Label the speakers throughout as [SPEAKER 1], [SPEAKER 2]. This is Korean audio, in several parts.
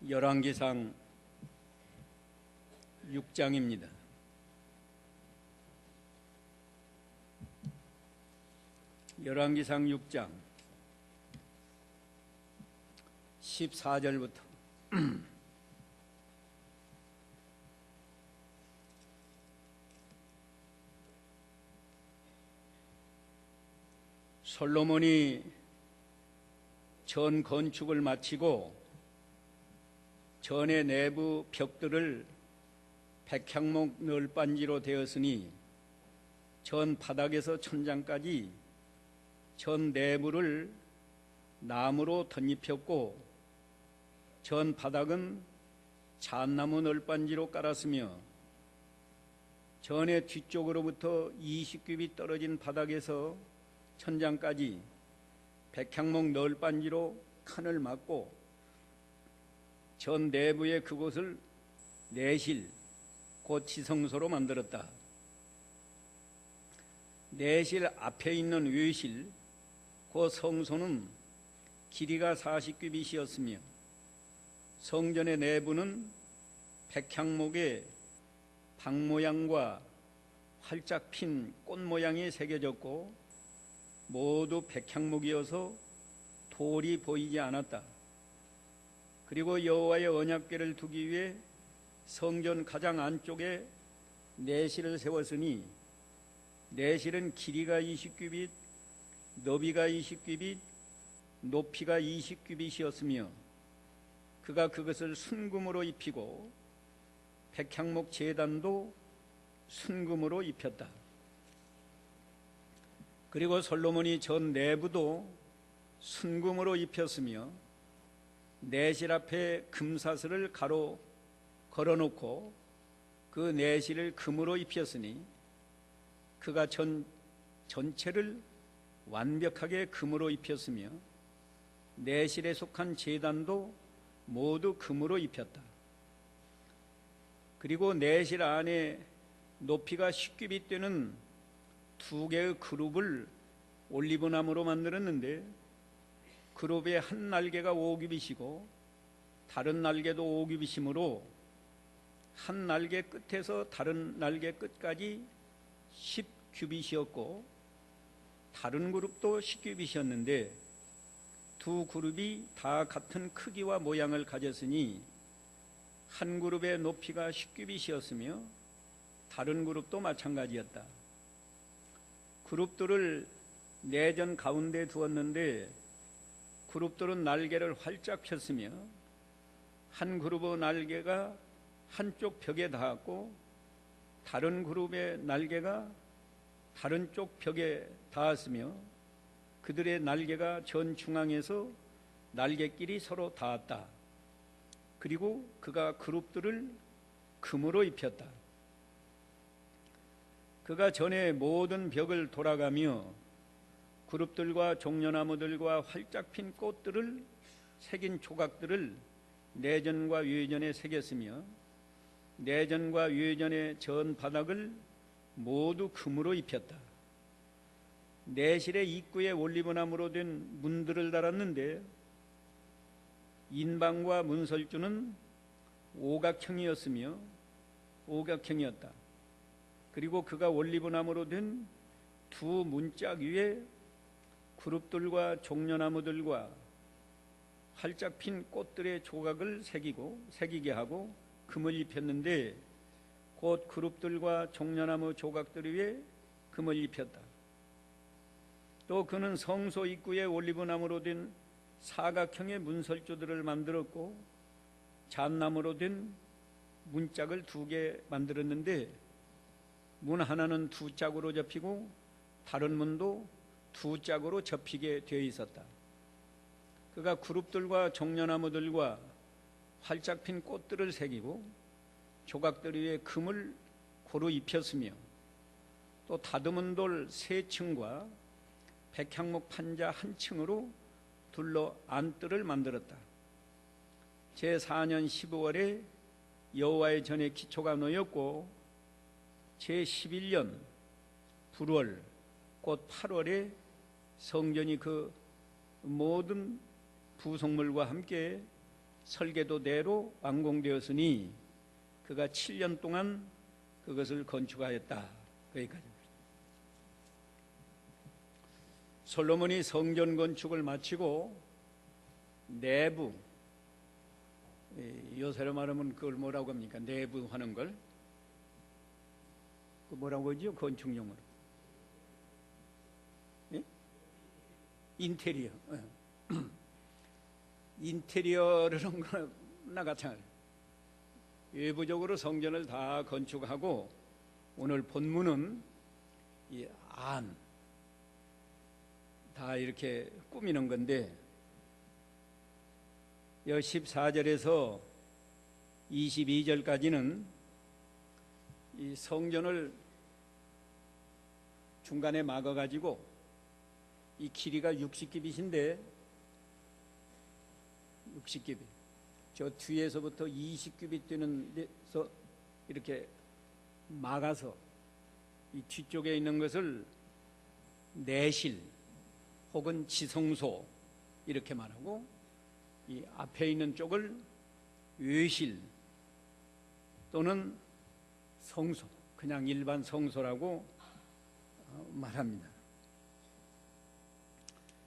[SPEAKER 1] 열왕기상 6장입니다. 열왕기상 6장 14절부터 솔로몬이 전 건축을 마치고 전의 내부 벽들을 백향목 널빤지로 되었으니 전 바닥에서 천장까지 전 내부를 나무로 덧입혔고 전 바닥은 잣나무 널빤지로 깔았으며 전의 뒤쪽으로부터 20규빗 떨어진 바닥에서 천장까지 백향목 널빤지로 칸을 막고 전 내부의 그곳을 내실 곧 지성소로 만들었다. 내실 앞에 있는 외실 그 성소는 길이가 40규빗이었으며 성전의 내부는 백향목의 방 모양과 활짝 핀 꽃 모양이 새겨졌고 모두 백향목이어서 돌이 보이지 않았다. 그리고 여호와의 언약궤를 두기 위해 성전 가장 안쪽에 내실을 세웠으니 내실은 길이가 20규빗, 너비가 20규빗, 높이가 20규빗이었으며 그가 그것을 순금으로 입히고 백향목 제단도 순금으로 입혔다. 그리고 솔로몬이 전 내부도 순금으로 입혔으며 내실 앞에 금사슬을 가로 걸어놓고 그 내실을 금으로 입혔으니 그가 전체를 완벽하게 금으로 입혔으며 내실에 속한 제단도 모두 금으로 입혔다. 그리고 내실 안에 높이가 10규빗 되는 두 개의 그룹을 올리브나무로 만들었는데 그룹의 한 날개가 5규빗이고 다른 날개도 5규빗이므로 한 날개 끝에서 다른 날개 끝까지 10규빗이었고 다른 그룹도 10규빗이었는데 두 그룹이 다 같은 크기와 모양을 가졌으니 한 그룹의 높이가 10규빗이었으며 다른 그룹도 마찬가지였다. 그룹들을 내전 가운데 두었는데 그룹들은 날개를 활짝 폈으며 한 그룹의 날개가 한쪽 벽에 닿았고 다른 그룹의 날개가 다른 쪽 벽에 닿았으며 그들의 날개가 전 중앙에서 날개끼리 서로 닿았다. 그리고 그가 그룹들을 금으로 입혔다. 그가 전에 모든 벽을 돌아가며 그룹들과 종려나무들과 활짝 핀 꽃들을 새긴 조각들을 내전과 외전에 새겼으며 내전과 외전의 전 바닥을 모두 금으로 입혔다. 내실의 입구에 올리브나무로 된 문들을 달았는데 인방과 문설주는 오각형이었다. 그리고 그가 올리브나무로 된 두 문짝 위에 그룹들과 종려나무들과 활짝 핀 꽃들의 조각을 새기게 하고 금을 입혔는데 곧 그룹들과 종려나무 조각들 위에 금을 입혔다. 또 그는 성소 입구에 올리브나무로 된 사각형의 문설주들을 만들었고 잣나무로 된 문짝을 2개 만들었는데 문 하나는 2짝으로 접히고 다른 문도 2짝으로 접히게 되어 있었다. 그가 그룹들과 종려나무들과 활짝 핀 꽃들을 새기고 조각들 위에 금을 고루 입혔으며 또 다듬은 돌 3층과 백향목 판자 1층으로 둘러 안뜰을 만들었다. 제4년 12월에 여호와의 전에 기초가 놓였고 제11년 불월 곧 8월에 성전이 그 모든 부속물과 함께 설계도대로 완공되었으니 그가 7년 동안 그것을 건축하였다. 거기까지. 솔로몬이 성전 건축을 마치고 내부, 요새로 말하면 그걸 뭐라고 합니까? 내부 하는 걸 그 뭐라고 하죠? 건축용어로 인테리어. 인테리어를 한 거나 마찬가지. 외부적으로 성전을 다 건축하고 오늘 본문은 이 안 다 이렇게 꾸미는 건데, 14절에서 22절까지는 이 성전을 중간에 막아 가지고 이 길이가 60규빗인데 60규빗, 저 뒤에서부터 20규빗 되는 데서 이렇게 막아서 이 뒤쪽에 있는 것을 내실 혹은 지성소 이렇게 말하고, 이 앞에 있는 쪽을 외실 또는 성소, 그냥 일반 성소라고 말합니다.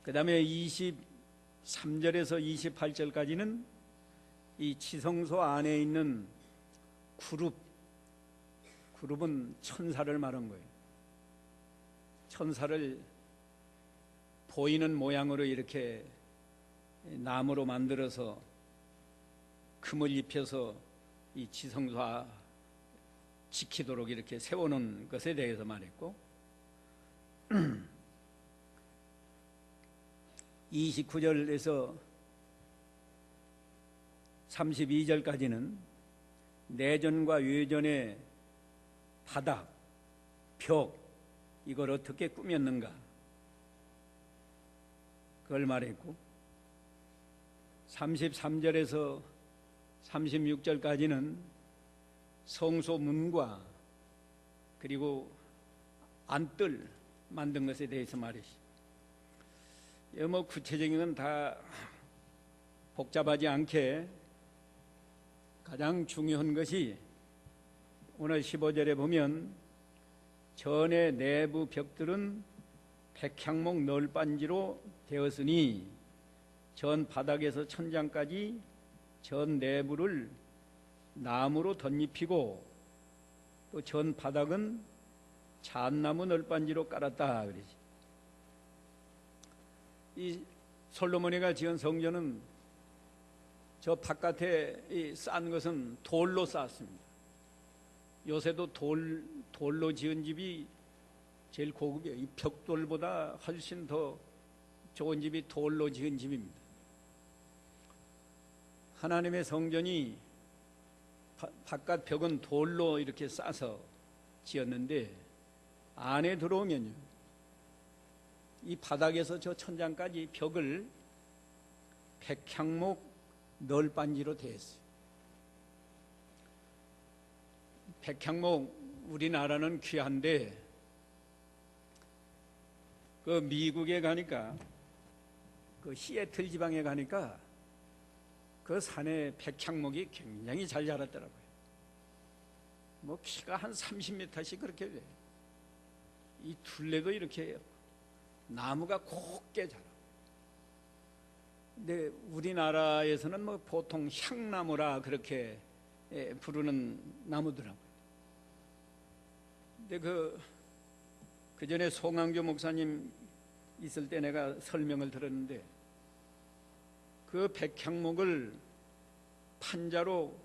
[SPEAKER 1] 그 다음에 23절에서 28절까지는 이 지성소 안에 있는 그룹은 천사를 말한 거예요. 천사를 보이는 모양으로 이렇게 나무로 만들어서 금을 입혀서 이 지성소 지키도록 이렇게 세워놓은 것에 대해서 말했고, 29절에서 32절까지는 내전과 외전의 바닥, 벽, 이걸 어떻게 꾸몄는가 그걸 말했고, 33절에서 36절까지는 성소 문과 그리고 안뜰 만든 것에 대해서 말했습니다. 뭐 구체적인 건 다 복잡하지 않게 가장 중요한 것이 오늘 15절에 보면 전의 내부 벽들은 백향목 널빤지로 되었으니 전 바닥에서 천장까지 전 내부를 나무로 덧입히고 또 전 바닥은 잣나무 널빤지로 깔았다 그러지. 이 솔로몬이가 지은 성전은 저 바깥에 싼 것은 돌로 쌓았습니다. 요새도 돌로 지은 집이 제일 고급이에요. 이 벽돌보다 훨씬 더 좋은 집이 돌로 지은 집입니다. 하나님의 성전이 바깥 벽은 돌로 이렇게 싸서 지었는데 안에 들어오면요, 이 바닥에서 저 천장까지 벽을 백향목 널빤지로 대했어요. 백향목 우리나라는 귀한데 그 미국에 가니까, 그 시애틀 지방에 가니까 그 산에 백향목이 굉장히 잘 자랐더라고요. 뭐 키가 한 30m씩 그렇게 돼요. 이 둘레도 이렇게 나무가 곱게 자라. 근데 우리나라에서는 뭐 보통 향나무라 그렇게 부르는 나무더라고요. 근데 그 전에 송항교 목사님 있을 때 내가 설명을 들었는데, 그 백향목을 판자로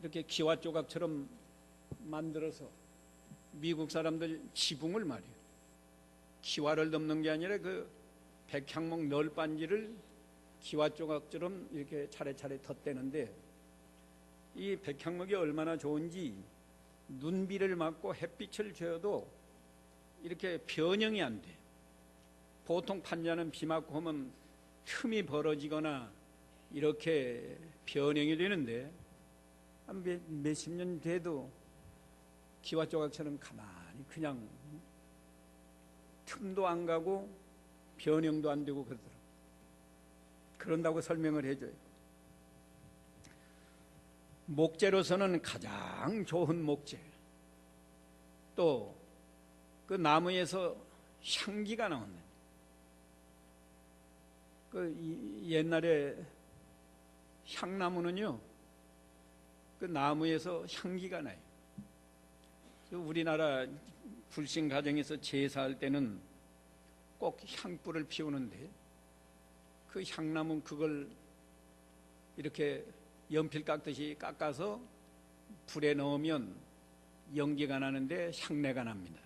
[SPEAKER 1] 이렇게 기와 조각처럼 만들어서 미국 사람들 지붕을 말이에요, 기와를 덮는 게 아니라 그 백향목 널빤지를 기와 조각처럼 이렇게 차례차례 덧대는데, 이 백향목이 얼마나 좋은지 눈비를 맞고 햇빛을 쬐어도 이렇게 변형이 안 돼. 보통 판자는 비 맞고 하면 틈이 벌어지거나 이렇게 변형이 되는데, 한 몇십 년 돼도 기와 조각처럼 가만히 그냥 틈도 안 가고 변형도 안 되고 그러더라고요. 그런다고 설명을 해줘요. 목재로서는 가장 좋은 목재, 또 그 나무에서 향기가 나오는, 옛날에 향나무는요, 그 나무에서 향기가 나요. 우리나라 불신 가정에서 제사할 때는 꼭 향불을 피우는데, 그 향나무 그걸 이렇게 연필 깎듯이 깎아서 불에 넣으면 연기가 나는데 향내가 납니다.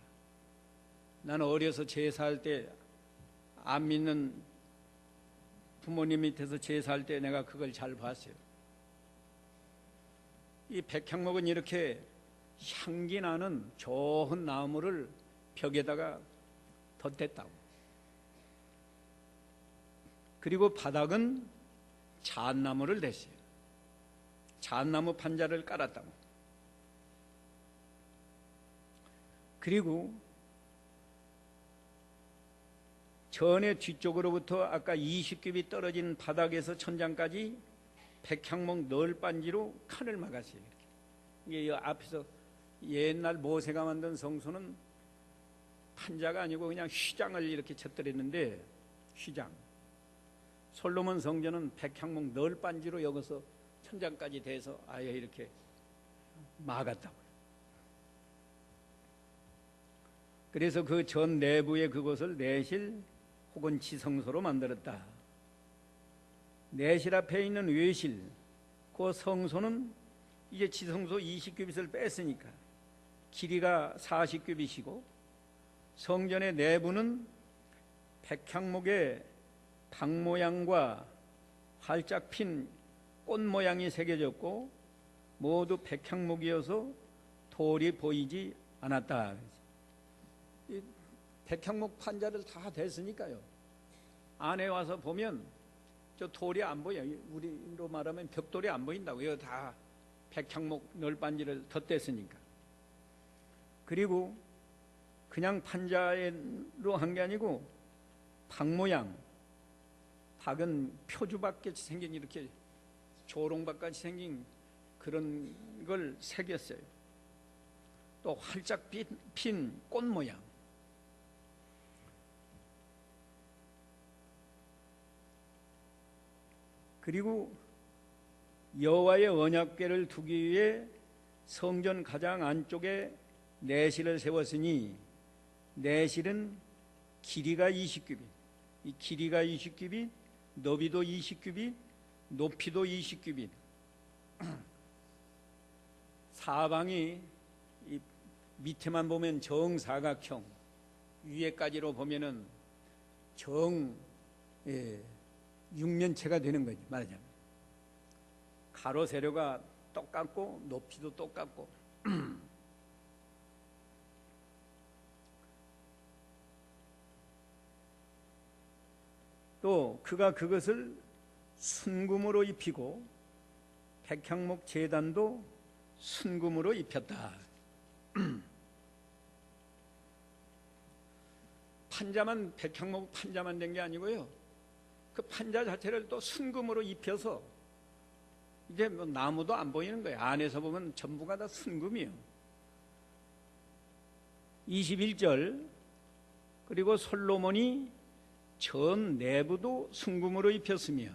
[SPEAKER 1] 나는 어려서 제사할 때 안 믿는 부모님 밑에서 제사할 때 내가 그걸 잘 봤어요. 이 백향목은 이렇게 향기 나는 좋은 나무를 벽에다가 덧댔다고. 그리고 바닥은 잣나무를 댔어요. 잣나무 판자를 깔았다고. 그리고 전의 뒤쪽으로부터 아까 20겹이 떨어진 바닥에서 천장까지 백향목 널빤지로 칸을 막았어요. 이게 앞에서 옛날 모세가 만든 성소는 판자가 아니고 그냥 휘장을 이렇게 쳤더랬는데, 휘장. 솔로몬 성전은 백향목 널빤지로 여기서 천장까지 대서 아예 이렇게 막았다고요. 그래서 그 전 내부의 그곳을 내실 혹은 지성소로 만들었다. 내실 앞에 있는 외실, 그 성소는 이제 지성소 20규빗을 뺐으니까 길이가 40규빗이고, 성전의 내부는 백향목의 방 모양과 활짝 핀 꽃 모양이 새겨졌고 모두 백향목이어서 돌이 보이지 않았다. 백향목 판자를 다 댔으니까요, 안에 와서 보면 저 돌이 안 보여요. 우리로 말하면 벽돌이 안 보인다고. 이거 다 백향목 널빤지를 덧댔으니까. 그리고 그냥 판자로 한 게 아니고 박 모양, 박은 표주박같이 생긴 이렇게 조롱박같이 생긴 그런 걸 새겼어요. 또 활짝 핀 꽃 모양. 그리고 여호와의 언약궤를 두기 위해 성전 가장 안쪽에 내실을 세웠으니, 내실은 길이가 20규빗, 이 길이가 20규빗, 너비도 20규빗, 높이도 20규빗. 사방이 이 밑에만 보면 정사각형, 위에까지로 보면은 육면체가 되는 거지, 말하자면. 가로 세로가 똑같고 높이도 똑같고. 또 그가 그것을 순금으로 입히고 백향목 제단도 순금으로 입혔다. 판자만, 백향목 판자만 된 게 아니고요, 그 판자 자체를 또 순금으로 입혀서 이제 뭐 나무도 안 보이는 거예요. 안에서 보면 전부가 다 순금이에요. 21절, 그리고 솔로몬이 전 내부도 순금으로 입혔으며,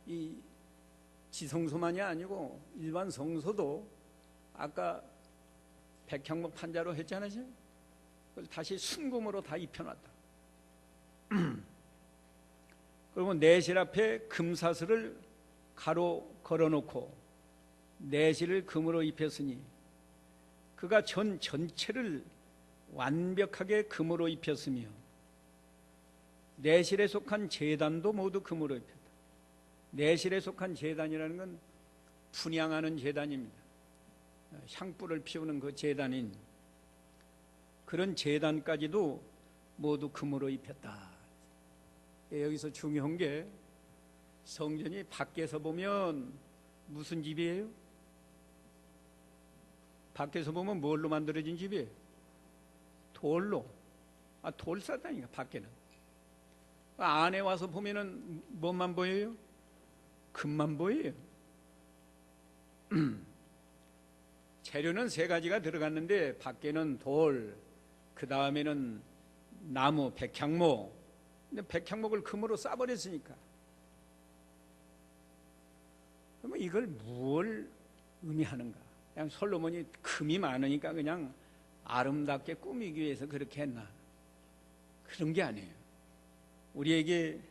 [SPEAKER 1] 이 지성소만이 아니고 일반 성소도 아까 백향목 판자로 했잖아요. 그걸 다시 순금으로 다 입혀놨다. 그리고 내실 앞에 금사슬을 가로 걸어놓고 내실을 금으로 입혔으니, 그가 전체를 완벽하게 금으로 입혔으며, 내실에 속한 제단도 모두 금으로 입혔다. 내실에 속한 제단이라는 건 분향하는 제단입니다. 향불을 피우는 그 제단인 그런 제단까지도 모두 금으로 입혔다. 여기서 중요한 게, 성전이 밖에서 보면 무슨 집이에요? 밖에서 보면 뭘로 만들어진 집이에요? 돌로. 돌사다니까, 밖에는. 안에 와서 보면은 뭐만 보여요? 금만 보여요. 재료는 세 가지가 들어갔는데 밖에는 돌, 그 다음에는 나무, 백향목. 근데 백향목을 금으로 싸버렸으니까. 그러면 이걸 무엇을 의미하는가? 그냥 솔로몬이 금이 많으니까 그냥 아름답게 꾸미기 위해서 그렇게 했나? 그런 게 아니에요. 우리에게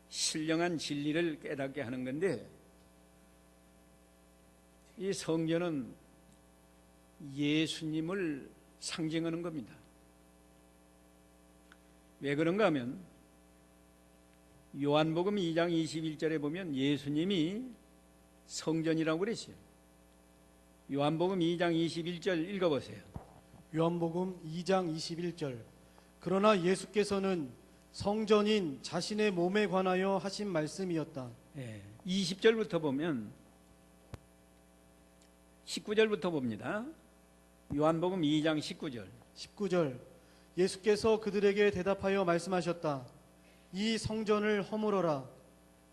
[SPEAKER 1] 신령한 진리를 깨닫게 하는 건데, 이 성전은 예수님을 상징하는 겁니다. 왜 그런가 하면 요한복음 2장 21절에 보면 예수님이 성전이라고 그랬어요. 요한복음 2장 21절 읽어보세요.
[SPEAKER 2] 요한복음 2장 21절. 그러나 예수께서는 성전인 자신의 몸에 관하여 하신 말씀이었다.
[SPEAKER 1] 20절부터 보면 19절부터 봅니다. 요한복음 2장 19절.
[SPEAKER 2] 19절. 예수께서 그들에게 대답하여 말씀하셨다. 이 성전을 허물어라.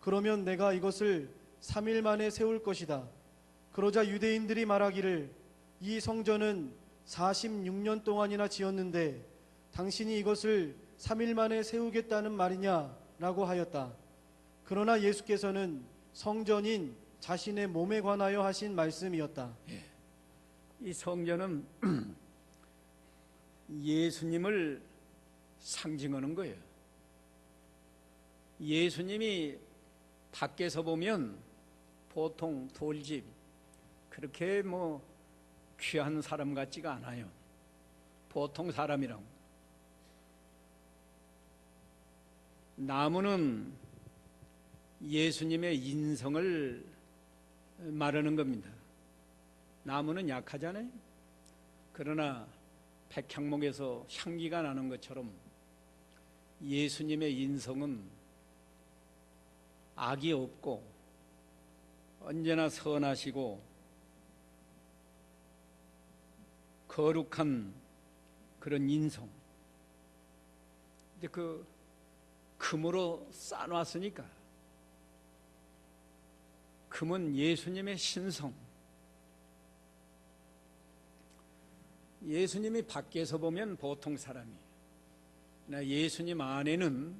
[SPEAKER 2] 그러면 내가 이것을 3일 만에 세울 것이다. 그러자 유대인들이 말하기를 이 성전은 46년 동안이나 지었는데 당신이 이것을 3일 만에 세우겠다는 말이냐? 라고 하였다. 그러나 예수께서는 성전인 자신의 몸에 관하여 하신 말씀이었다.
[SPEAKER 1] 이 성전은 예수님을 상징하는 거예요. 예수님이 밖에서 보면 보통 돌집, 그렇게 귀한 사람 같지가 않아요. 보통 사람이라고. 나무는 예수님의 인성을 말하는 겁니다. 나무는 약하잖아요. 그러나 백향목에서 향기가 나는 것처럼 예수님의 인성은 악이 없고 언제나 선하시고 거룩한 그런 인성. 이제 그 금으로 쌓아놨으니까, 금은 예수님의 신성. 예수님이 밖에서 보면 보통 사람이에요. 예수님 안에는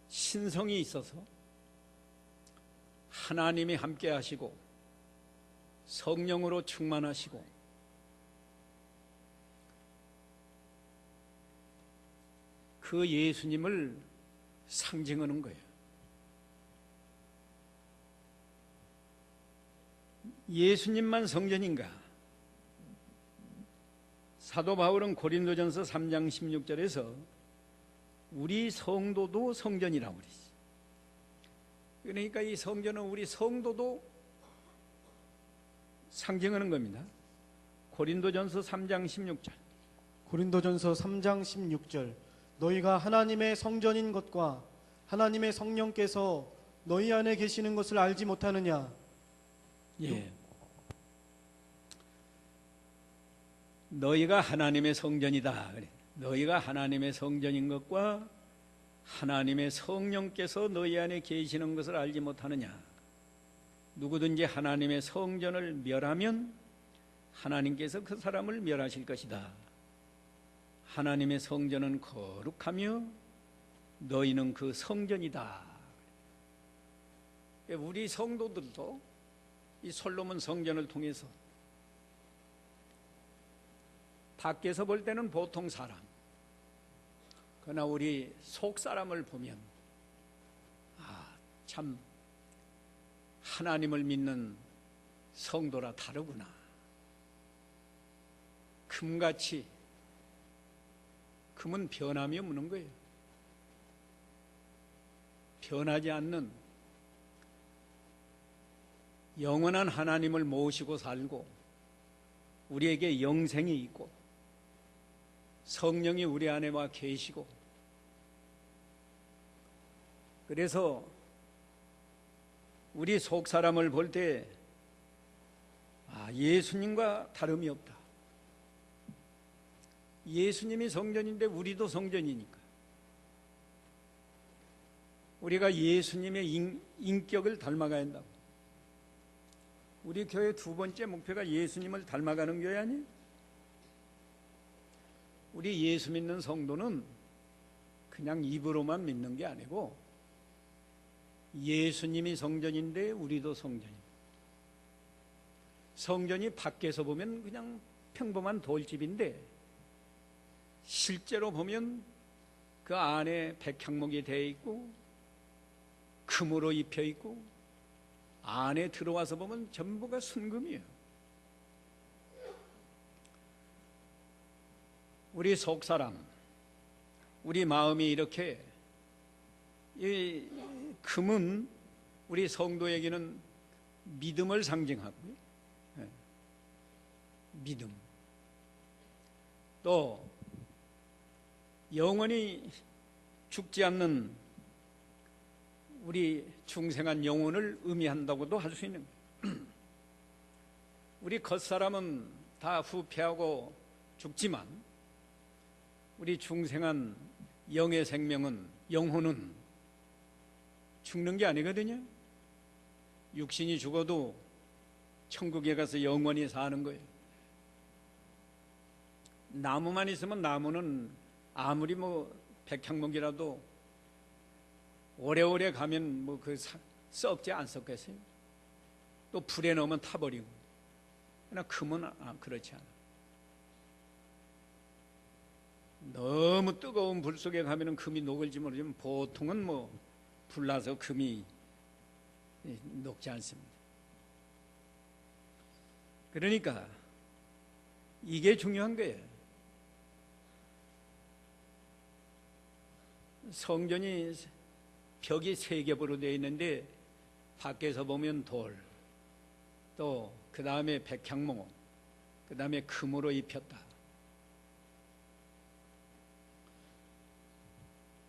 [SPEAKER 1] 신성이 있어서 하나님이 함께 하시고 성령으로 충만하시고 그 예수님을 상징하는 거예요. 예수님만 성전인가? 사도 바울은 고린도전서 3장 16절에서 우리 성도도 성전이라고 그랬어요. 그러니까 이 성전은 우리 성도도 상징하는 겁니다. 고린도전서 3장 16절.
[SPEAKER 2] 고린도전서 3장 16절. 너희가 하나님의 성전인 것과 하나님의 성령께서 너희 안에 계시는 것을 알지 못하느냐?
[SPEAKER 1] 예. 너희가 하나님의 성전이다. 그래. 너희가 하나님의 성전인 것과 하나님의 성령께서 너희 안에 계시는 것을 알지 못하느냐? 누구든지 하나님의 성전을 멸하면 하나님께서 그 사람을 멸하실 것이다. 하나님의 성전은 거룩하며 너희는 그 성전이다. 우리 성도들도 이 솔로몬 성전을 통해서 밖에서 볼 때는 보통 사람, 그러나 우리 속 사람을 보면 참 하나님을 믿는 성도라 다르구나. 금같이, 금은 변함이 없는 거예요. 변하지 않는 영원한 하나님을 모시고 살고 우리에게 영생이 있고 성령이 우리 안에 와 계시고, 그래서 우리 속 사람을 볼 때 예수님과 다름이 없다. 예수님이 성전인데 우리도 성전이니까 우리가 예수님의 인격을 닮아가야 한다고. 우리 교회 두 번째 목표가 예수님을 닮아가는 교회 아니에요? 우리 예수 믿는 성도는 그냥 입으로만 믿는 게 아니고 예수님이 성전인데 우리도 성전입니다. 성전이 밖에서 보면 그냥 평범한 돌집인데 실제로 보면 그 안에 백향목이 되어 있고 금으로 입혀 있고 안에 들어와서 보면 전부가 순금이에요. 우리 속사람, 우리 마음이 이렇게, 이 금은 우리 성도에게는 믿음을 상징하고요. 믿음. 또 영원히 죽지 않는 우리 중생한 영혼을 의미한다고도 할 수 있는 거예요. 우리 겉사람은 다 후패하고 죽지만 우리 중생한 영의 생명은, 영혼은 죽는 게 아니거든요. 육신이 죽어도 천국에 가서 영원히 사는 거예요. 나무만 있으면 나무는 아무리 백향목이라도 오래오래 가면 썩지 안 썩겠어요. 또 불에 넣으면 타버리고. 그러나 금은 그렇지 않아. 너무 뜨거운 불 속에 가면 금이 녹을지 모르지만 보통은 불나서 금이 녹지 않습니다. 그러니까 이게 중요한 거예요. 성전이 벽이 3겹으로 되어 있는데 밖에서 보면 돌, 또 그 다음에 백향목, 그 다음에 금으로 입혔다.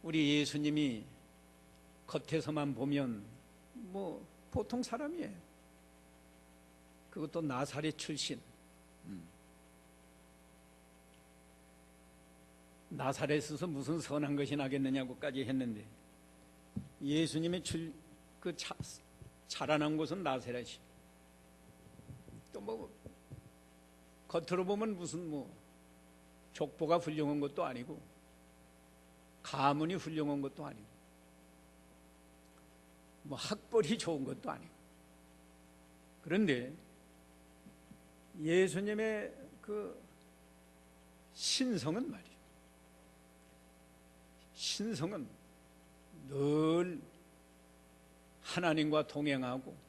[SPEAKER 1] 우리 예수님이 겉에서만 보면 보통 사람이에요. 그것도 나사렛 출신. 나사렛에서 무슨 선한 것이 나겠느냐고까지 했는데 예수님의 자라난 곳은 나사렛이. 또 겉으로 보면 무슨 족보가 훌륭한 것도 아니고 가문이 훌륭한 것도 아니고 학벌이 좋은 것도 아니고. 그런데 예수님의 그 신성은 말이에요. 신성은 늘 하나님과 동행하고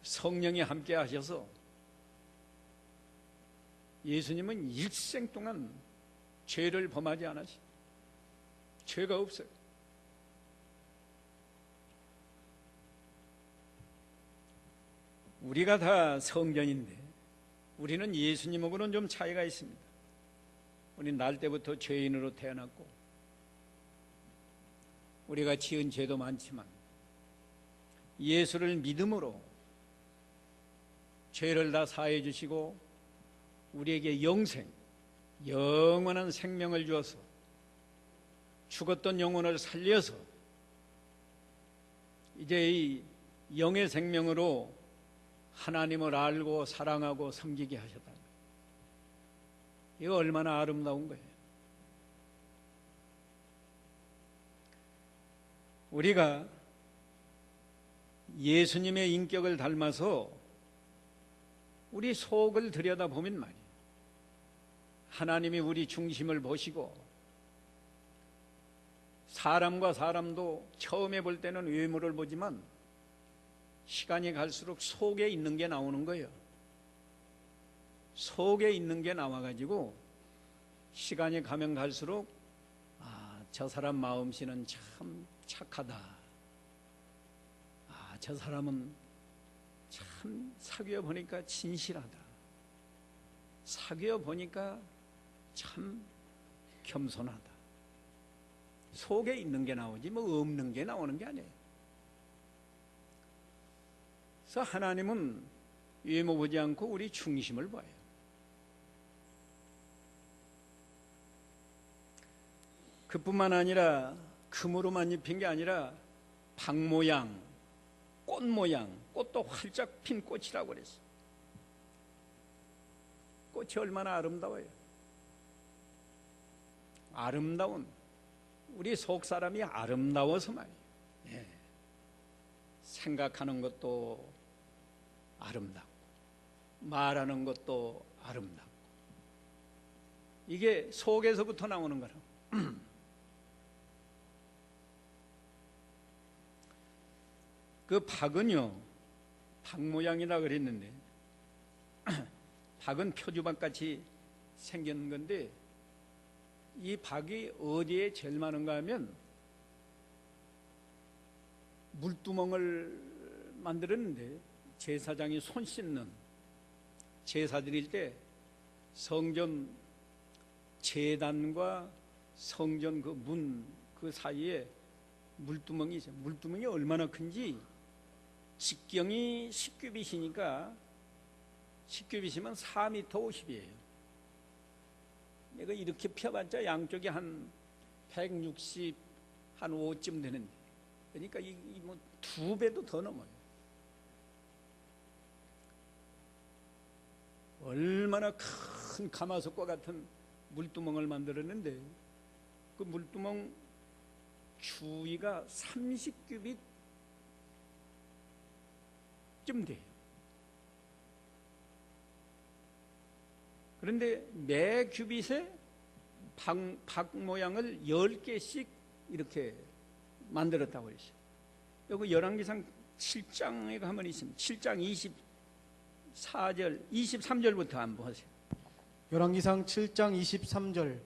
[SPEAKER 1] 성령이 함께 하셔서 예수님은 일생 동안 죄를 범하지 않으시. 죄가 없어요. 우리가 다 성전인데 우리는 예수님하고는 좀 차이가 있습니다. 우리는 날 때부터 죄인으로 태어났고 우리가 지은 죄도 많지만 예수를 믿음으로 죄를 다 사해 주시고 우리에게 영원한 생명을 주어서 죽었던 영혼을 살려서 이제 이 영의 생명으로 하나님을 알고 사랑하고 섬기게 하셨다. 이거 얼마나 아름다운 거예요. 우리가 예수님의 인격을 닮아서 우리 속을 들여다보면 말이에요. 하나님이 우리 중심을 보시고 사람과 사람도 처음에 볼 때는 외모를 보지만 시간이 갈수록 속에 있는 게 나오는 거예요. 속에 있는 게 나와가지고 시간이 가면 갈수록 저 사람 마음씨는 참 착하다. 저 사람은 참 사귀어 보니까 진실하다. 사귀어 보니까 참 겸손하다. 속에 있는 게 나오지 없는 게 나오는 게 아니에요. 그래서 하나님은 외모 보지 않고 우리 중심을 봐요. 그뿐만 아니라 금으로만 입힌 게 아니라 방 모양, 꽃 모양, 꽃도 활짝 핀 꽃이라고 그랬어. 꽃이 얼마나 아름다워요. 아름다운, 우리 속 사람이 아름다워서 말이에요. 예. 생각하는 것도 아름답고 말하는 것도 아름답고, 이게 속에서부터 나오는 거라고. 그 박은요, 박 모양이라 그랬는데 박은 표주박같이 생긴 건데, 이 박이 어디에 제일 많은가 하면 물두멍을 만들었는데, 제사장이 손 씻는, 제사 드릴 때 성전 제단과 성전 그 문 그 사이에 물두멍이 있어요. 물두멍이 얼마나 큰지, 직경이 10규빗이니까 10규빗이면 4m 50이에요. 내가 이렇게 펴봤자 양쪽이 한 160, 한 5쯤 되는데, 그러니까 이 뭐 2배도 더 넘어요. 얼마나 큰 가마솥과 같은 물두멍을 만들었는데, 그 물두멍 주위가 30규빗 쯤 돼요. 그런데 매 규빗에 박 모양을 10개씩 이렇게 만들었다고 그랬어요. 여기 열왕기상 7장에 가면 있습니다. 7장 24절, 23절부터 한번 보세요.
[SPEAKER 2] 열왕기상 7장 23절.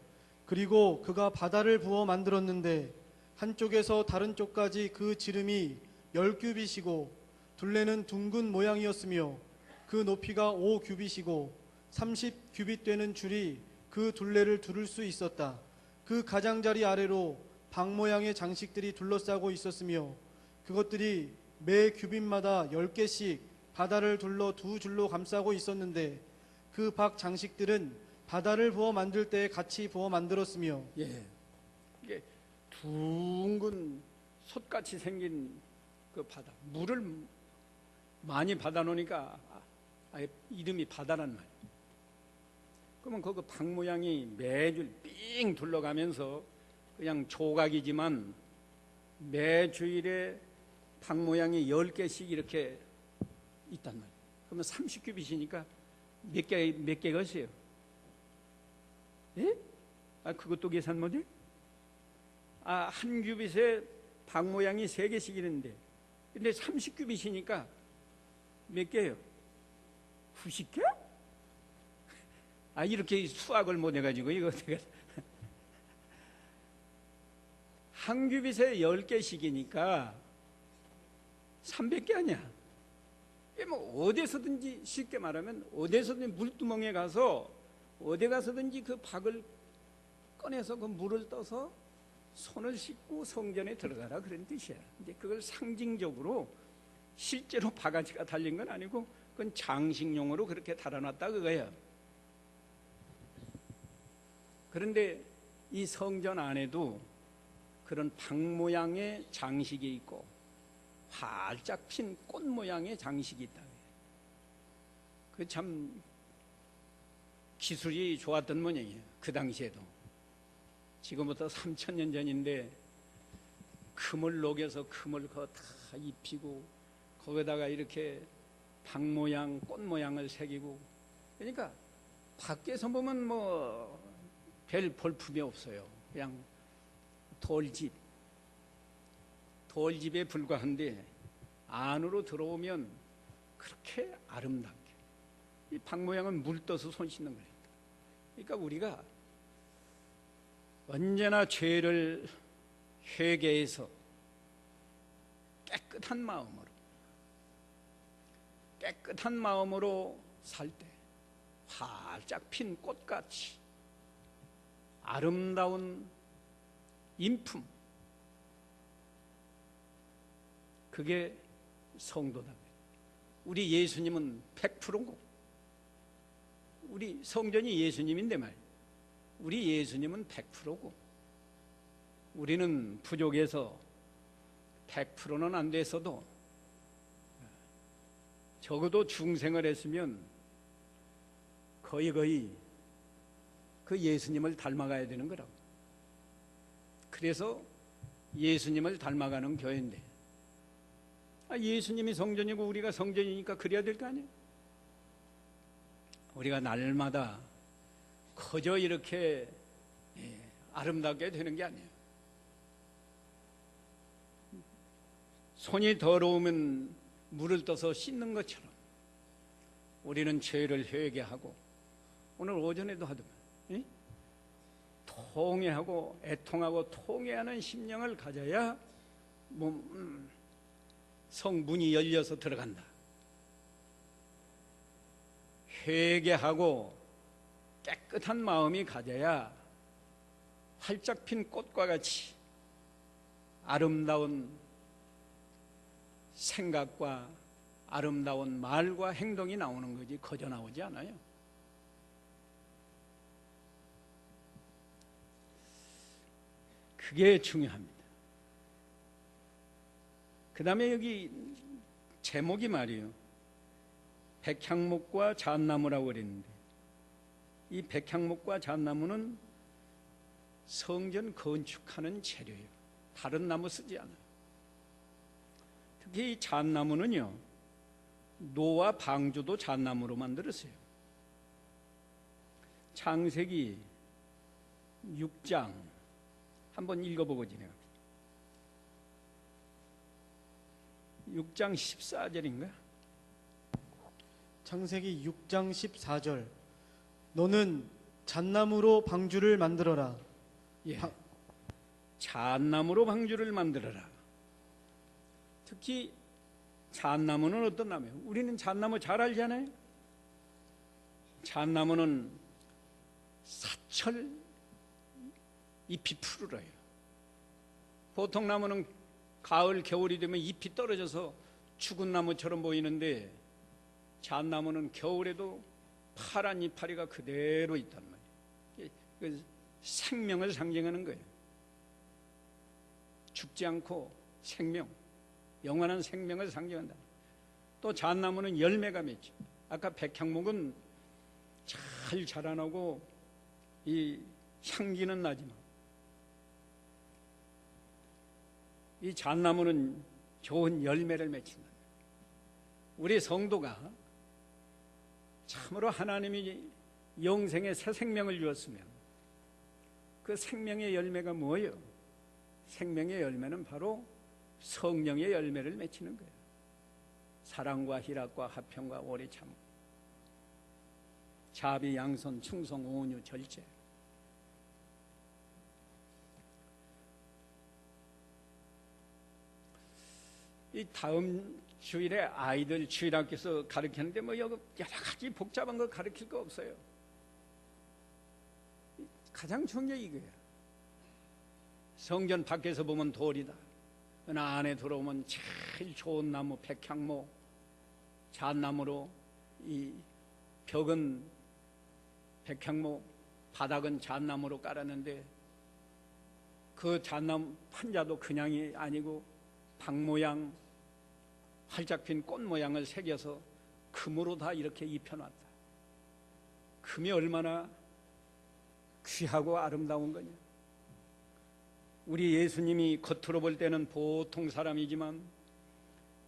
[SPEAKER 2] 그리고 그가 바다를 부어 만들었는데 한쪽에서 다른 쪽까지 그 지름이 10규빗이고 둘레는 둥근 모양이었으며 그 높이가 5규빗이고 30규빗 되는 줄이 그 둘레를 두를 수 있었다. 그 가장자리 아래로 박 모양의 장식들이 둘러싸고 있었으며 그것들이 매 규빗마다 10개씩 바다를 둘러 두 줄로 감싸고 있었는데, 그 박 장식들은 바다를 부어 만들 때 같이 부어 만들었으며,
[SPEAKER 1] 예, 이게 둥근 솥같이 생긴 그 바다, 물을 많이 받아 놓으니까 아예 이름이 바다란 말이에요. 그러면 그 박 모양이 매줄 삥 둘러가면서 그냥 조각이지만 매 주일에 박 모양이 10개씩 이렇게 있단 말이에요. 그러면 30규빗이니까 몇 개것이에요? 예? 그것도 계산 못해? 한 규빗에 박 모양이 3개씩 있는데, 근데 30규빗이니까 몇 개예요? 90개? 이렇게 수학을 못 해가지고 이거 내가 한 규빗에 10개씩이니까 300개 아니야. 뭐 어디서든지, 쉽게 말하면 어디서든지 물두멍에 가서 어디 가서든지 그 박을 꺼내서 그 물을 떠서 손을 씻고 성전에 들어가라, 그런 뜻이야. 근데 그걸 상징적으로, 실제로 바가지가 달린 건 아니고 그건 장식용으로 그렇게 달아놨다 그거야. 그런데 이 성전 안에도 그런 박 모양의 장식이 있고 활짝 핀 꽃 모양의 장식이 있다. 그 참 기술이 좋았던 모양이에요. 그 당시에도. 지금부터 3000년 전인데 금을 녹여서 금을 다 입히고 거기다가 이렇게 박 모양, 꽃 모양을 새기고, 그러니까 밖에서 보면 뭐 별 볼품이 없어요. 그냥 돌집에 불과한데 안으로 들어오면 그렇게 아름답게, 이 박 모양은 물 떠서 손 씻는 거예요. 그러니까 우리가 언제나 죄를 회개해서 깨끗한 마음으로 살 때 활짝 핀 꽃같이 아름다운 인품, 그게 성도다. 우리 예수님은 100%고, 우리 성전이 예수님인데 말이에요. 우리 예수님은 100%고 우리는 부족해서 100%는 안 돼서도 적어도 중생을 했으면 거의 그 예수님을 닮아가야 되는 거라고. 그래서 예수님을 닮아가는 교회인데, 예수님이 성전이고 우리가 성전이니까 그래야 될 거 아니에요. 우리가 날마다 그저 이렇게 아름답게 되는 게 아니에요. 손이 더러우면 물을 떠서 씻는 것처럼 우리는 죄를 회개하고, 오늘 오전에도 하더만 통회하고 애통하고 통회하는 심령을 가져야 성문이 열려서 들어간다. 회개하고 깨끗한 마음이 가져야 활짝 핀 꽃과 같이 아름다운 생각과 아름다운 말과 행동이 나오는 거지 거저 나오지 않아요. 그게 중요합니다. 그 다음에 여기 제목이 말이에요. 백향목과 잣나무라고 그랬는데, 이 백향목과 잣나무는 성전 건축하는 재료예요. 다른 나무 쓰지 않아요. 특히 이 잣나무는요, 노와 방주도 잣나무로 만들었어요. 창세기 6장 한번 읽어보고 지내요. 6장 14절인가?
[SPEAKER 2] 창세기 6장 14절. 너는 잣나무로 방주를 만들어라.
[SPEAKER 1] 예. 잣나무로 방주를 만들어라. 특히 잣나무는 어떤 나무예요? 우리는 잣나무 잘 알잖아요. 잣나무는 사철 잎이 푸르러요. 보통 나무는 가을, 겨울이 되면 잎이 떨어져서 죽은 나무처럼 보이는데, 잣나무는 겨울에도 파란 이파리가 그대로 있단 말이에요. 그 생명을 상징하는 거예요. 죽지 않고 생명, 영원한 생명을 상징한다. 또 잣나무는 열매가 맺죠. 아까 백향목은 잘 자라나고 이 향기는 나지만, 이 잣나무는 좋은 열매를 맺힌다. 우리 성도가 참으로 하나님이 영생의 새 생명을 주었으면 그 생명의 열매가 뭐예요? 생명의 열매는 바로 성령의 열매를 맺히는 거예요. 사랑과 희락과 화평과 오래 참, 자비, 양선, 충성, 온유, 절제. 이 다음 주일에 아이들 주일학교에서 가르치는데 여러 가지 복잡한 거 가르칠 거 없어요. 가장 중요한 게 이거예요. 성전 밖에서 보면 돌이다. 그러나 안에 들어오면 제일 좋은 나무 백향목, 잣나무로, 이 벽은 백향목, 바닥은 잣나무로 깔았는데, 그 잣나무 판자도 그냥이 아니고 방 모양, 활짝 핀 꽃 모양을 새겨서 금으로 다 이렇게 입혀놨다. 금이 얼마나 귀하고 아름다운 거냐. 우리 예수님이 겉으로 볼 때는 보통 사람이지만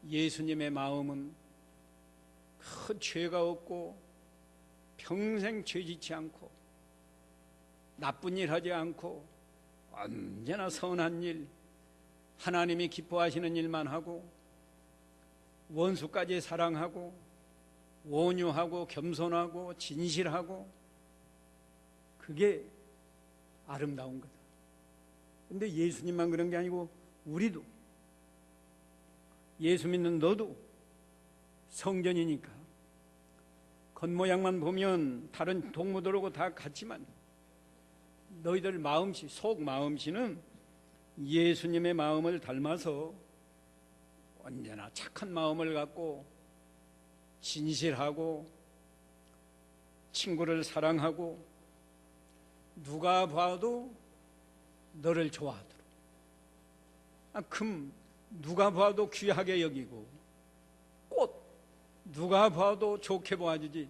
[SPEAKER 1] 예수님의 마음은 큰 죄가 없고 평생 죄짓지 않고 나쁜 일 하지 않고 언제나 선한 일, 하나님이 기뻐하시는 일만 하고 원수까지 사랑하고 온유하고 겸손하고 진실하고, 그게 아름다운 거다. 근데 예수님만 그런 게 아니고 우리도, 예수 믿는 너도 성전이니까 겉모양만 보면 다른 동무들하고 다 같지만 너희들 마음씨, 속 마음씨는 예수님의 마음을 닮아서 언제나 착한 마음을 갖고 진실하고 친구를 사랑하고 누가 봐도 너를 좋아하도록, 금 누가 봐도 귀하게 여기고, 꽃 누가 봐도 좋게 보아주지.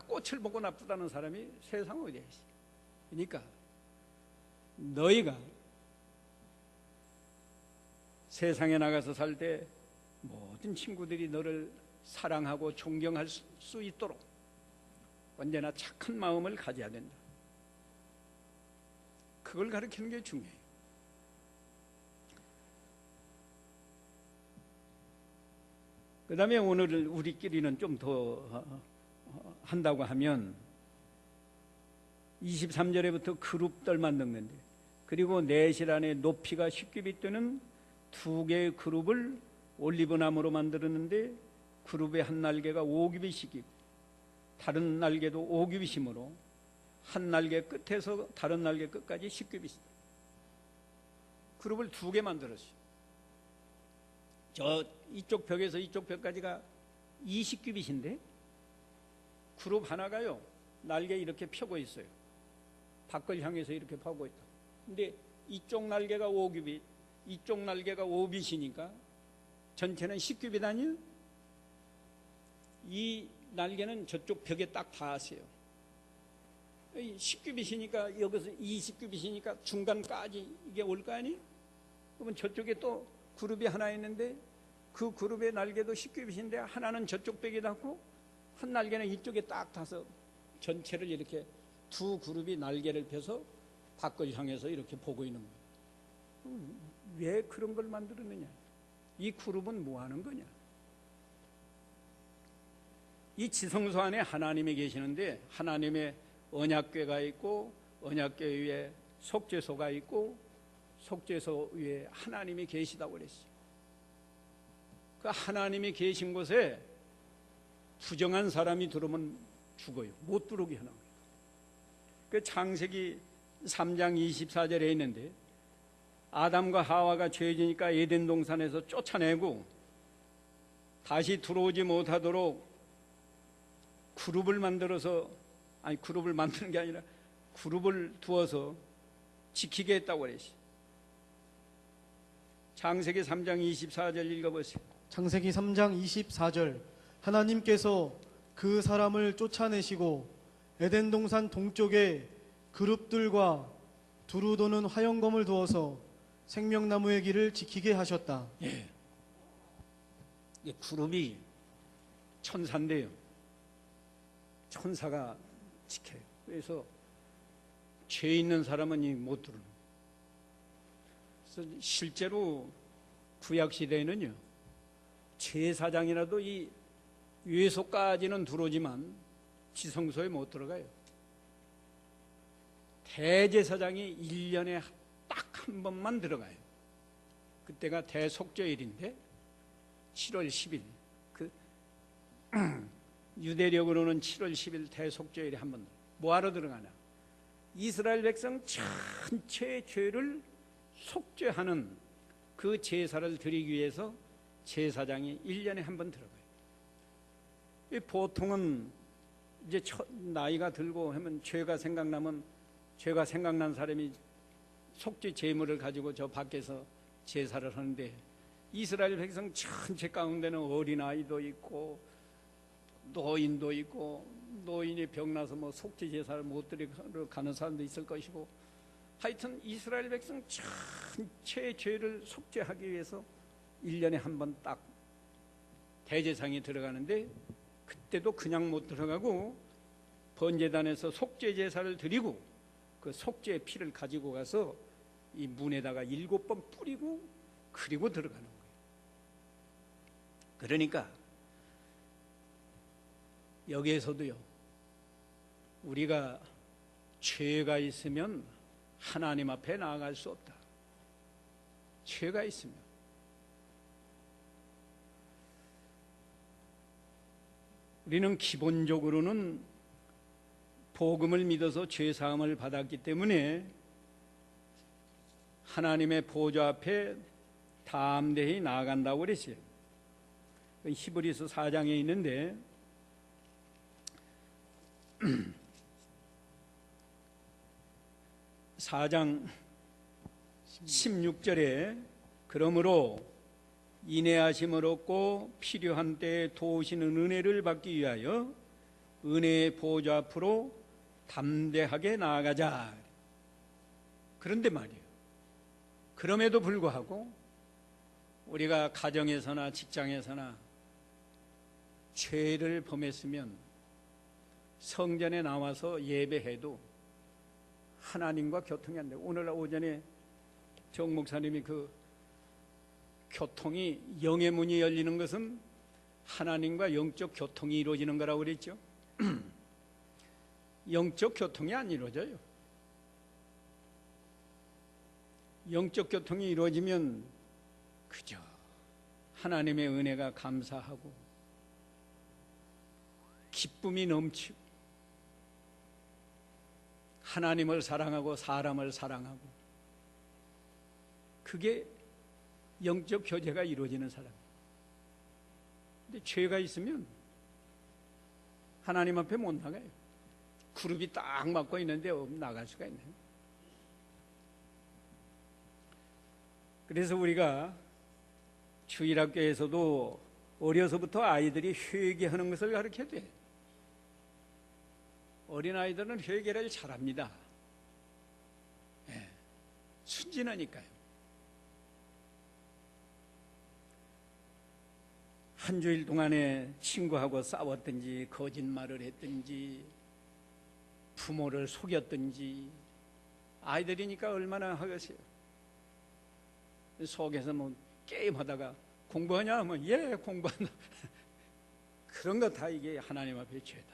[SPEAKER 1] 꽃을 보고 나쁘다는 사람이 세상 어디에 있어. 그러니까 너희가 세상에 나가서 살 때 모든 친구들이 너를 사랑하고 존경할 수 있도록 언제나 착한 마음을 가져야 된다. 그걸 가르치는 게 중요해요. 그 다음에 오늘 우리끼리는 좀 더 한다고 하면 23절에부터 그룹들 만드는데, 그리고 내실 안에 높이가 10규빗 되는 두 개의 그룹을 올리브나무로 만들었는데, 그룹의 한 날개가 5규빗이고 다른 날개도 5규빗이므로 한 날개 끝에서 다른 날개 끝까지 10규빗이다. 그룹을 두 개 만들었어요. 저 이쪽 벽에서 이쪽 벽까지가 20규빗인데 그룹 하나가요 날개 이렇게 펴고 있어요. 밖을 향해서 이렇게 펴고 있다. 근데 이쪽 날개가 5규빗, 이쪽 날개가 5규빗이니까 전체는 10규빗 아니에요? 이 날개는 저쪽 벽에 딱 닿았어요. 10규빗이니까 여기서 20규빗이니까 중간까지 이게 올 거 아니에요? 그러면 저쪽에 또 그룹이 하나 있는데 그 그룹의 날개도 10규빗인데 하나는 저쪽 벽에 닿고 한 날개는 이쪽에 딱 닿아서 전체를 이렇게 두 그룹이 날개를 펴서 밖을 향해서 이렇게 보고 있는 거예요. 왜 그런 걸 만들었느냐? 이 그룹은 뭐 하는 거냐? 이 지성소 안에 하나님이 계시는데 하나님의 언약궤가 있고 언약궤 위에 속죄소가 있고 속죄소 위에 하나님이 계시다고 그랬어요. 그 하나님이 계신 곳에 부정한 사람이 들어오면 죽어요. 못 들어오게 하는 거예요. 그 창세기 3장 24절에 있는데 아담과 하와가 죄지니까 에덴 동산에서 쫓아내고 다시 들어오지 못하도록 그룹을 만들어서, 아니 그룹을 만드는 게 아니라 그룹을 두어서 지키게 했다고 그랬어요. 창세기 3장 24절 읽어보세요.
[SPEAKER 2] 창세기 3장 24절 하나님께서 그 사람을 쫓아내시고 에덴 동산 동쪽에 그룹들과 두루 도는 화영검을 두어서 생명나무의 길을 지키게 하셨다.
[SPEAKER 1] 예. 이 그룹이 천사인데요. 천사가 지켜요. 그래서 죄 있는 사람은 못 들어요. 그래서 실제로 구약 시대에는요, 제사장이라도 이 외소까지는 들어오지만 지성소에 못 들어가요. 대제사장이 1년에 딱 한 번만 들어가요. 그때가 대속죄일인데 7월 10일, 그 유대력으로는 7월 10일 대속죄일에 한 번. 뭐하러 들어가냐? 이스라엘 백성 전체의 죄를 속죄하는 그 제사를 드리기 위해서 제사장이 1년에 한 번 들어가요. 보통은 이제 나이가 들고 하면 죄가 생각나면 죄가 생각난 사람이 속죄 제물을 가지고 저 밖에서 제사를 하는데, 이스라엘 백성 전체 가운데는 어린아이도 있고 노인도 있고, 노인이 병나서 뭐 속죄 제사를 못 드리러 가는 사람도 있을 것이고, 하여튼 이스라엘 백성 전체의 죄를 속죄하기 위해서 1년에 한 번 딱 대제상이 들어가는데, 그때도 그냥 못 들어가고 번제단에서 속죄 제사를 드리고 그 속죄의 피를 가지고 가서 이 문에다가 7번 뿌리고 그리고 들어가는 거예요. 그러니까 여기에서도요, 우리가 죄가 있으면 하나님 앞에 나아갈 수 없다. 죄가 있으면. 우리는 기본적으로는 복음을 믿어서 죄사함을 받았기 때문에 하나님의 보좌 앞에 담대히 나아간다고 그랬어요. 히브리서 4장에 있는데 4장 16절에 그러므로 인내하심을 얻고 필요한 때에 도우시는 은혜를 받기 위하여 은혜의 보좌 앞으로 담대하게 나아가자. 그런데 말이에요, 그럼에도 불구하고 우리가 가정에서나 직장에서나 죄를 범했으면 성전에 나와서 예배해도 하나님과 교통이 안 돼요. 오늘 오전에 정 목사님이 그 교통이, 영의 문이 열리는 것은 하나님과 영적 교통이 이루어지는 거라고 그랬죠. 영적 교통이 안 이루어져요. 영적 교통이 이루어지면 그저 하나님의 은혜가 감사하고 기쁨이 넘치고 하나님을 사랑하고 사람을 사랑하고, 그게 영적 교제가 이루어지는 사람. 근데 죄가 있으면 하나님 앞에 못 나가요. 그룹이 딱 맞고 있는데 나갈 수가 있나요? 그래서 우리가 주일학교에서도 어려서부터 아이들이 회개하는 것을 가르쳐야 돼. 어린아이들은 회개를 잘합니다. 네, 순진하니까요. 한 주일 동안에 친구하고 싸웠든지 거짓말을 했든지 부모를 속였든지, 아이들이니까 얼마나 하겠어요. 속에서 뭐 게임하다가 공부하냐? 뭐 예, 공부한다. 그런 거 다 이게 하나님 앞에 죄다.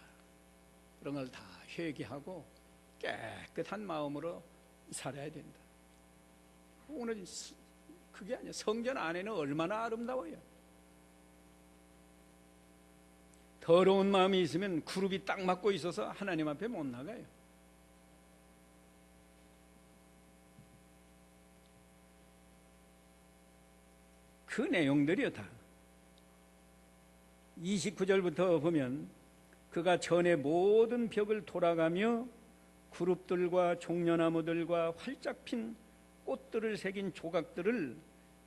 [SPEAKER 1] 그런 걸 다 회개하고 깨끗한 마음으로 살아야 된다. 오늘 그게 아니야. 성전 안에는 얼마나 아름다워요. 더러운 마음이 있으면 그룹이 딱 맞고 있어서 하나님 앞에 못 나가요. 그 내용들이요 다. 29절부터 보면 그가 전에 모든 벽을 돌아가며 그룹들과 종려나무들과 활짝 핀 꽃들을 새긴 조각들을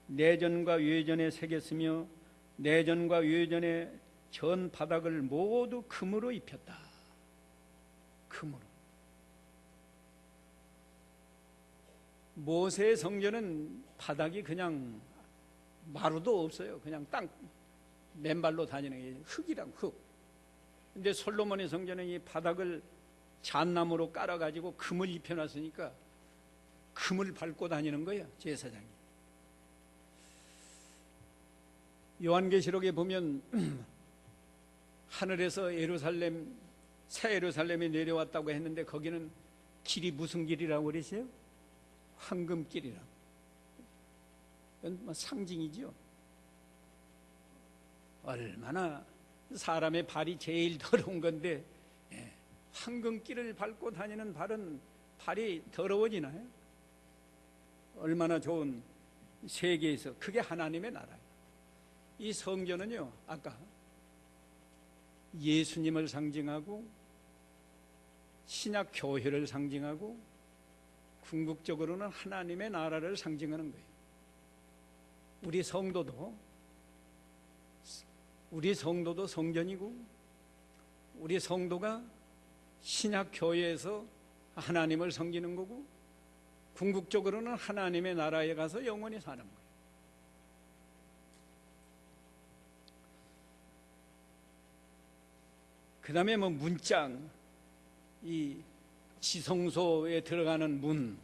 [SPEAKER 1] 내전과 외전에 새겼으며 내전과 외전의 전 바닥을 모두 금으로 입혔다. 금으로. 모세의 성전은 바닥이 그냥 마루도 없어요. 그냥 땅 맨발로 다니는 게 흙이랑 흙. 근데 솔로몬의 성전은 이 바닥을 잣나무로 깔아가지고 금을 입혀놨으니까 금을 밟고 다니는 거예요, 제사장이. 요한계시록에 보면 하늘에서 예루살렘, 새 예루살렘이 내려왔다고 했는데 거기는 길이 무슨 길이라고 그러세요? 황금길이라고. 이건 뭐 상징이죠. 얼마나 사람의 발이 제일 더러운 건데, 황금길을 밟고 다니는 발이 더러워지나요? 얼마나 좋은 세계에서, 그게 하나님의 나라예요. 이 성전은요, 아까 예수님을 상징하고 신약 교회를 상징하고 궁극적으로는 하나님의 나라를 상징하는 거예요. 우리 성도도 성전이고, 우리 성도가 신약 교회에서 하나님을 섬기는 거고, 궁극적으로는 하나님의 나라에 가서 영원히 사는 거예요. 그 다음에 뭐 문장, 이 지성소에 들어가는 문,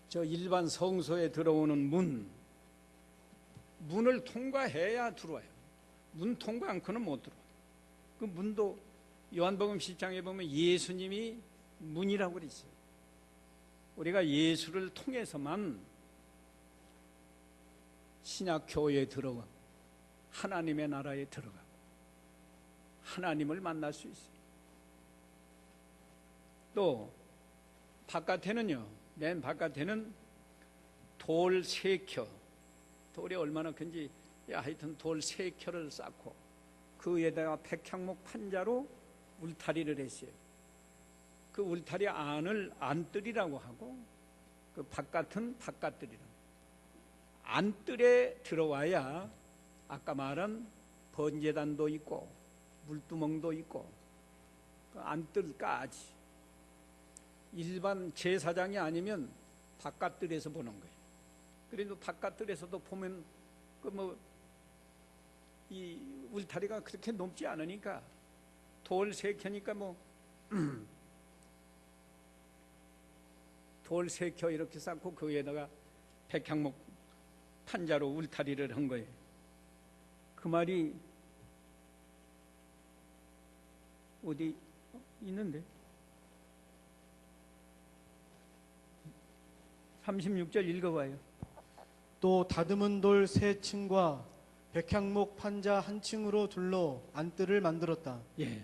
[SPEAKER 1] 저 일반 성소에 들어오는 문을 통과해야 들어와요. 문 통과 않고는 못 들어와요. 그 문도 요한복음 10장에 보면 예수님이 문이라고 그랬어요. 우리가 예수를 통해서만 신약 교회에 들어가고 하나님의 나라에 들어가고 하나님을 만날 수 있어요. 또 바깥에는요, 맨 바깥에는 돌 3켜, 돌이 얼마나 큰지, 하여튼 돌 3켜를 쌓고 그 위에다가 백향목 판자로 울타리를 했어요. 그 울타리 안을 안뜰이라고 하고, 그 바깥은 바깥뜰이라고. 안뜰에 들어와야 아까 말한 번제단도 있고 물두멍도 있고 그 안뜰까지 일반 제사장이 아니면 바깥뜰에서 보는 거예요. 그래도 바깥뜰에서도 보면 그 이 울타리가 그렇게 높지 않으니까 돌 세 켜니까 돌 세 켜 이렇게 쌓고 그 위에다가 백향목 판자로 울타리를 한 거예요. 그 말이 어디 있는데 36절 읽어봐요.
[SPEAKER 2] 또 다듬은 돌 세 층과 백향목 판자 한 층으로 둘러 안뜰을 만들었다.
[SPEAKER 1] 예.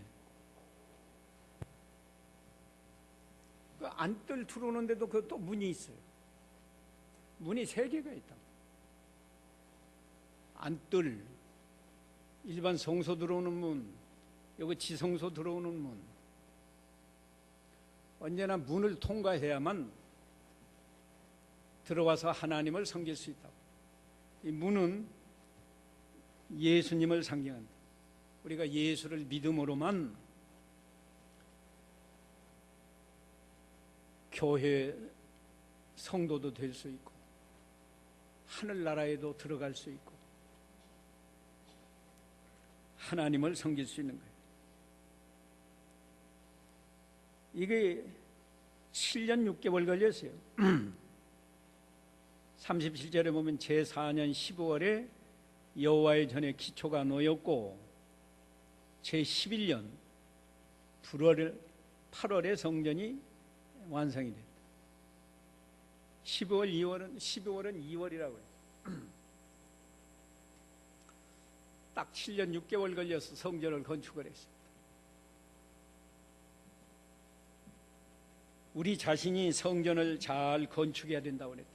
[SPEAKER 1] 그 안뜰 들어오는데도 그 또 문이 있어요. 문이 세 개가 있다. 안뜰, 일반 성소 들어오는 문, 여기 지성소 들어오는 문. 언제나 문을 통과해야만 들어와서 하나님을 섬길 수 있다고. 이 문은 예수님을 상징한다. 우리가 예수를 믿음으로만 교회 성도도 될 수 있고 하늘나라에도 들어갈 수 있고 하나님을 섬길 수 있는 거예요. 이게 7년 6개월 걸렸어요. 37절에 보면 제4년 15월에 여호와의 전에 기초가 놓였고 제11년 8월에 성전이 완성이 됐다. 12월은 2월이라고 해요. 딱 7년 6개월 걸려서 성전을 건축을 했습니다. 우리 자신이 성전을 잘 건축해야 된다고 그랬다.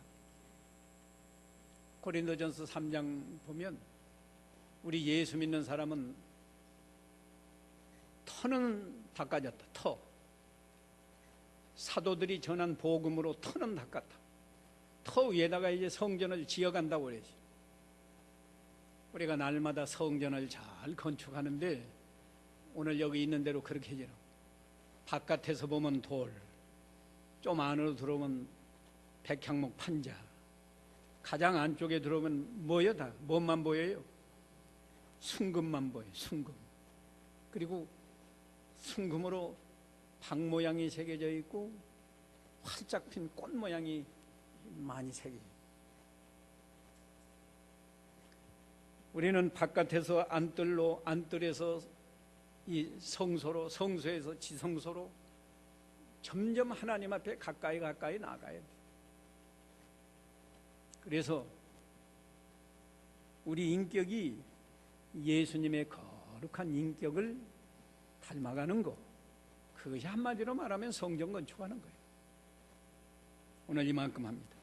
[SPEAKER 1] 고린도전서 3장 보면 우리 예수 믿는 사람은 터는 닦아졌다. 터. 사도들이 전한 복음으로 터는 닦았다. 터 위에다가 이제 성전을 지어간다고 그러지. 우리가 날마다 성전을 잘 건축하는데 오늘 여기 있는 대로 그렇게 해라. 바깥에서 보면 돌, 좀 안으로 들어오면 백향목 판자, 가장 안쪽에 들어오면 뭐예요? 다 뭐만 보여요? 순금만 보여요. 순금. 그리고 순금으로 박 모양이 새겨져 있고 활짝 핀 꽃 모양이 많이 새겨져 있어요. 우리는 바깥에서 안뜰에서 이 성소에서 지성소로 점점 하나님 앞에 가까이 나가야 돼. 그래서 우리 인격이 예수님의 거룩한 인격을 닮아가는 것, 그것이 한마디로 말하면 성전 건축하는 거예요. 오늘 이만큼 합니다.